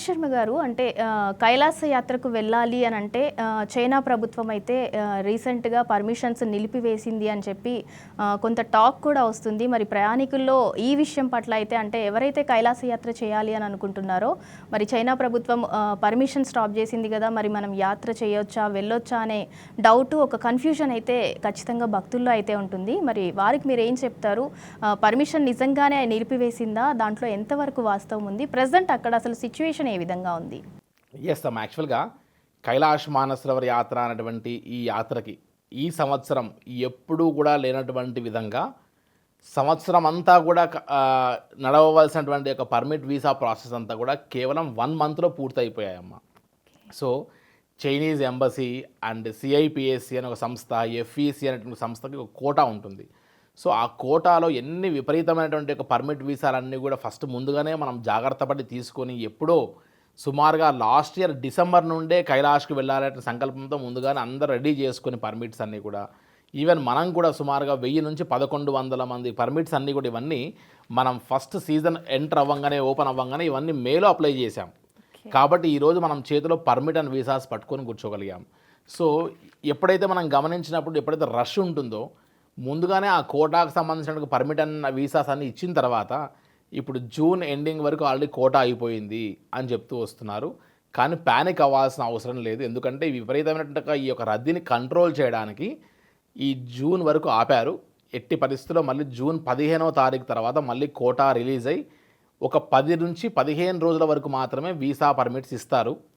శర్మ గారు, అంటే కైలాస యాత్రకు వెళ్ళాలి అని అంటే చైనా ప్రభుత్వం అయితే రీసెంట్గా పర్మిషన్స్ నిలిపివేసింది అని చెప్పి కొంత టాక్ కూడా వస్తుంది. మరి ప్రయాణికుల్లో ఈ విషయం పట్ల అయితే, అంటే ఎవరైతే కైలాస యాత్ర చేయాలి అని అనుకుంటున్నారో, మరి చైనా ప్రభుత్వం పర్మిషన్ స్టాప్ చేసింది కదా, మరి మనం యాత్ర చేయొచ్చా వెళ్ళొచ్చా అనే డౌట్, ఒక కన్ఫ్యూజన్ అయితే ఖచ్చితంగా భక్తుల్లో అయితే ఉంటుంది. మరి వారికి మీరు ఏం చెప్తారు? పర్మిషన్ నిజంగానే నిలిపివేసిందా? దాంట్లో ఎంతవరకు వాస్తవం ఉంది? ప్రజెంట్ అక్కడ అసలు సిచ్యువేషన్ ఏ విధంగా ఉంది? ఎస్ అమ్మ. యాక్చువల్‌గా కైలాష్ మానసరోవర్ యాత్ర అనేటువంటి ఈ యాత్రకి ఈ సంవత్సరం ఎప్పుడూ కూడా లేనటువంటి విధంగా సంవత్సరం అంతా కూడా నడవవలసినటువంటి ఒక పర్మిట్ వీసా ప్రాసెస్ అంతా కూడా కేవలం 1 మంత్‌లో పూర్తయిపోయాయమ్మ. సో చైనీస్ ఎంబసీ అండ్ సిఐపిఎస్సి అనే ఒక సంస్థ, ఎఫ్ఈసి అనేటువంటి సంస్థకి ఒక కోటా ఉంటుంది. సో ఆ కోటాలో ఎన్ని విపరీతమైనటువంటి ఒక పర్మిట్ వీసాలన్నీ కూడా ఫస్ట్ ముందుగానే మనం జాగ్రత్త పడి తీసుకొని, ఎప్పుడో సుమారుగా లాస్ట్ ఇయర్ డిసెంబర్ నుండే కైలాష్కి వెళ్ళాలనే సంకల్పంతో ముందుగానే అందరూ రెడీ చేసుకుని పర్మిట్స్ అన్నీ కూడా, ఈవెన్ మనం కూడా సుమారుగా 1000 నుంచి 1100 మంది పర్మిట్స్ అన్నీ కూడా, ఇవన్నీ మనం ఫస్ట్ సీజన్ ఎంటర్ అవ్వంగానే, ఓపెన్ అవ్వంగానే ఇవన్నీ మేలో అప్లై చేశాం. కాబట్టి ఈరోజు మనం చేతిలో పర్మిట్ అండ్ వీసాస్ పట్టుకొని కూర్చోగలిగాం. సో ఎప్పుడైతే మనం గమనించినప్పుడు, ఎప్పుడైతే రష్ ఉంటుందో, ముందుగానే ఆ కోటాకు సంబంధించిన పర్మిట్ అండ్ వీసాస్ అన్ని ఇచ్చిన తర్వాత, ఇప్పుడు జూన్ ఎండింగ్ వరకు ఆల్రెడీ కోటా అయిపోయింది అని చెప్తూ వస్తున్నారు. కానీ ప్యానిక్ అవ్వాల్సిన అవసరం లేదు. ఎందుకంటే ఈ విపరీతమైనటువంటి ఈ యొక్క రద్దీని కంట్రోల్ చేయడానికి ఈ జూన్ వరకు ఆపారు. ఎట్టి పరిస్థితుల్లో మళ్ళీ జూన్ 15వ తారీఖు తర్వాత మళ్ళీ కోటా రిలీజ్ అయ్యి ఒక 10 నుంచి 15 రోజుల వరకు మాత్రమే వీసా పర్మిట్స్ ఇస్తారు.